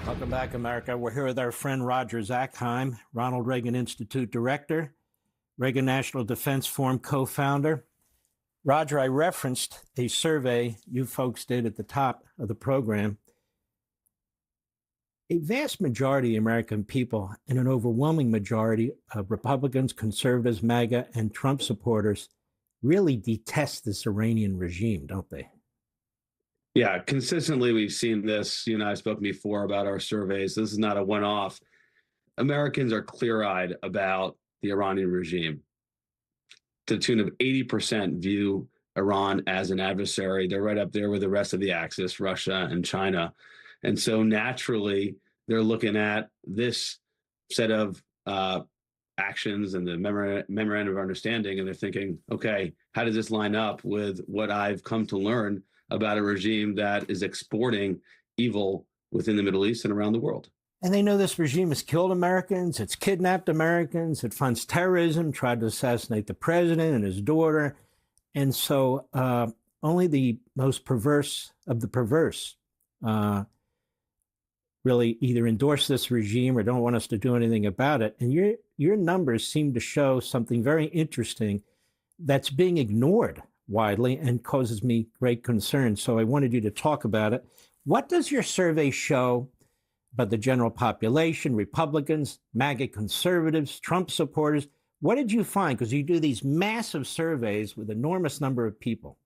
Welcome back, America. We're here with our friend Roger Zakheim, Ronald Reagan Institute Director, Reagan National Defense Forum co-founder. Roger, I referenced a survey you folks did at the top of the program. A vast majority of American people and an overwhelming majority of Republicans, conservatives, MAGA, and Trump supporters really detest this Iranian regime, don't they? Yeah, consistently we've seen this. You and I have spoken before about our surveys. This is not a one-off. Americans are clear-eyed about the Iranian regime. To the tune of 80% view Iran as an adversary. They're right up there with the rest of the axis, Russia and China. And so naturally, they're looking at this set of actions and the memorandum of understanding, and they're thinking, okay, how does this line up with what I've come to learn about a regime that is exporting evil within the Middle East and around the world? And they know this regime has killed Americans, it's kidnapped Americans, it funds terrorism, tried to assassinate the president and his daughter. And so only the most perverse of the perverse really either endorse this regime or don't want us to do anything about it. And your numbers seem to show something very interesting that's being ignored widely and causes me great concern. So I wanted you to talk about it. What does your survey show about the general population, Republicans, MAGA conservatives, Trump supporters? What did you find? Because you do these massive surveys with enormous number of people.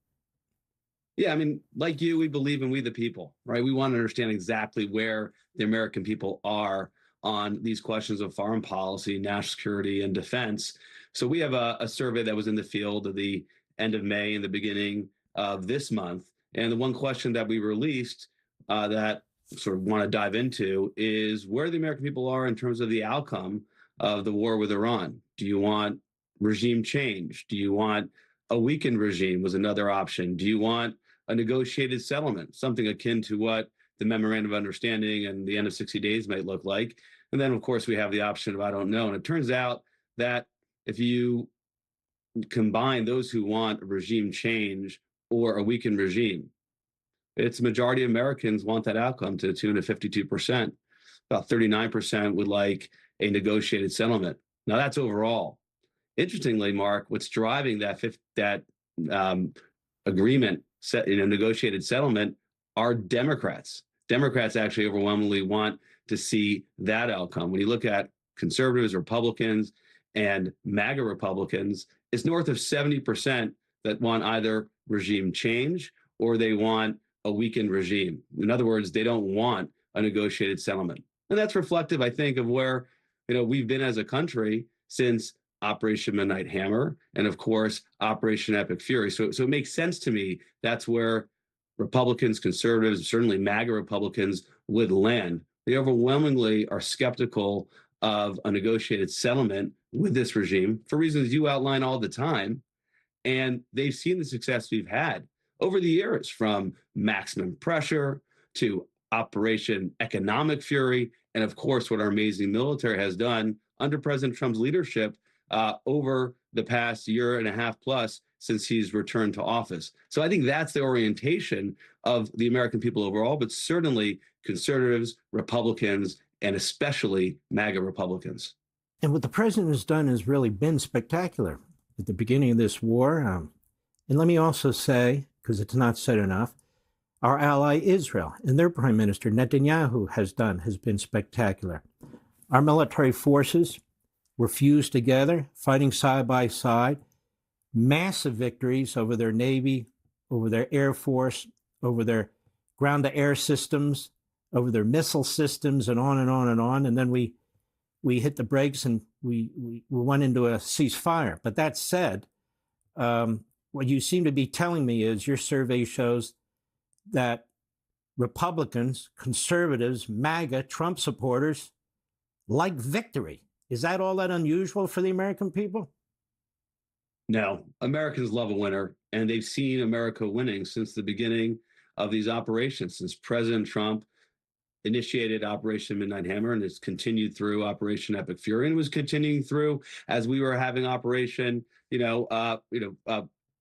Yeah, I mean, like you, we believe in we the people, right? We want to understand exactly where the American people are on these questions of foreign policy, national security, and defense. So we have a survey that was in the field at the end of May and the beginning of this month. And the one question that we released that sort of want to dive into is where the American people are in terms of the outcome of the war with Iran. Do you want regime change? Do you want a weakened regime was another option? Do you want a negotiated settlement, something akin to what the memorandum of understanding and the end of 60 days might look like? And then, of course, we have the option of I don't know. And it turns out that if you combine those who want a regime change or a weakened regime, it's a majority of Americans want that outcome to the tune of 52%. About 39% would like a negotiated settlement. Now that's overall. Interestingly, Mark, what's driving that agreement, set in a negotiated settlement, are Democrats. Democrats actually overwhelmingly want to see that outcome. When you look at conservatives, Republicans, and MAGA Republicans, it's north of 70% that want either regime change or they want a weakened regime. In other words, they don't want a negotiated settlement. And that's reflective, I think, of where we've been as a country since Operation Midnight Hammer and, of course, Operation Epic Fury. So it makes sense to me that's where Republicans, conservatives, certainly MAGA Republicans would land. They overwhelmingly are skeptical of a negotiated settlement with this regime for reasons you outline all the time. And they've seen the success we've had over the years, from maximum pressure to Operation Economic Fury, and of course, what our amazing military has done under President Trump's leadership over the past year and a half plus since he's returned to office. So I think that's the orientation of the American people overall, but certainly conservatives, Republicans, and especially MAGA Republicans. And what the president has done has really been spectacular at the beginning of this war. And let me also say, because it's not said enough, our ally Israel and their prime minister Netanyahu has been spectacular. Our military forces were fused together, fighting side by side, massive victories over their Navy, over their Air Force, over their ground-to-air systems, over their missile systems, and on and on and on. And then we hit the brakes and we went into a ceasefire. But that said, what you seem to be telling me is your survey shows that Republicans, conservatives, MAGA, Trump supporters like victory. Is that all that unusual for the American people? No, Americans love a winner, and they've seen America winning since the beginning of these operations, since President Trump initiated Operation Midnight Hammer, and it's continued through Operation Epic Fury, and was continuing through as we were having Operation,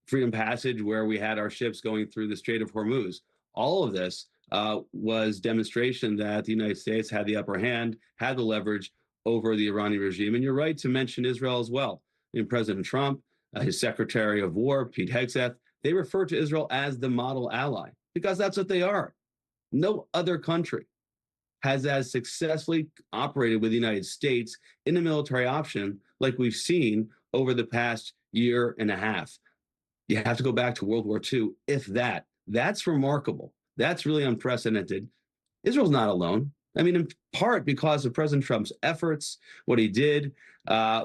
Freedom Passage, where we had our ships going through the Strait of Hormuz. All of this, was demonstration that the United States had the upper hand, had the leverage over the Iranian regime. And you're right to mention Israel as well. President Trump, his Secretary of War, Pete Hegseth, they refer to Israel as the model ally because that's what they are. No other country has as successfully operated with the United States in a military option like we've seen over the past year and a half. You have to go back to World War II, if that. That's remarkable. That's really unprecedented. Israel's not alone. I mean, in part because of President Trump's efforts, what he did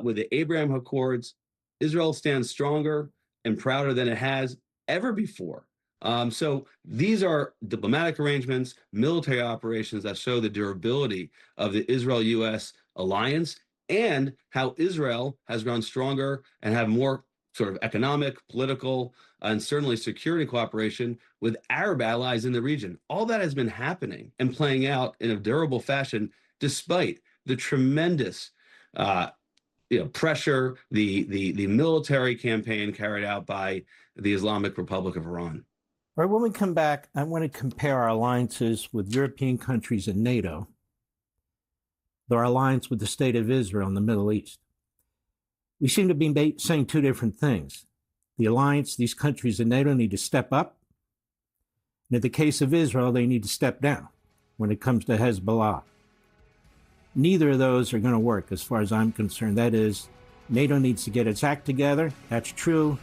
with the Abraham Accords, Israel stands stronger and prouder than it has ever before. So these are diplomatic arrangements, military operations that show the durability of the Israel-U.S. alliance and how Israel has grown stronger and have more sort of economic, political, and certainly security cooperation with Arab allies in the region. All that has been happening and playing out in a durable fashion, despite the tremendous pressure, the military campaign carried out by the Islamic Republic of Iran. All right, when we come back, I want to compare our alliances with European countries and NATO, our alliance with the State of Israel in the Middle East. We seem to be saying two different things. The alliance, these countries in NATO need to step up. And in the case of Israel, they need to step down when it comes to Hezbollah. Neither of those are going to work as far as I'm concerned. That is, NATO needs to get its act together. That's true.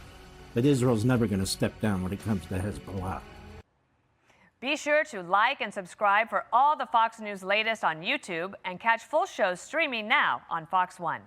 But Israel's never going to step down when it comes to Hezbollah. Be sure to like and subscribe for all the Fox News latest on YouTube and catch full shows streaming now on Fox One.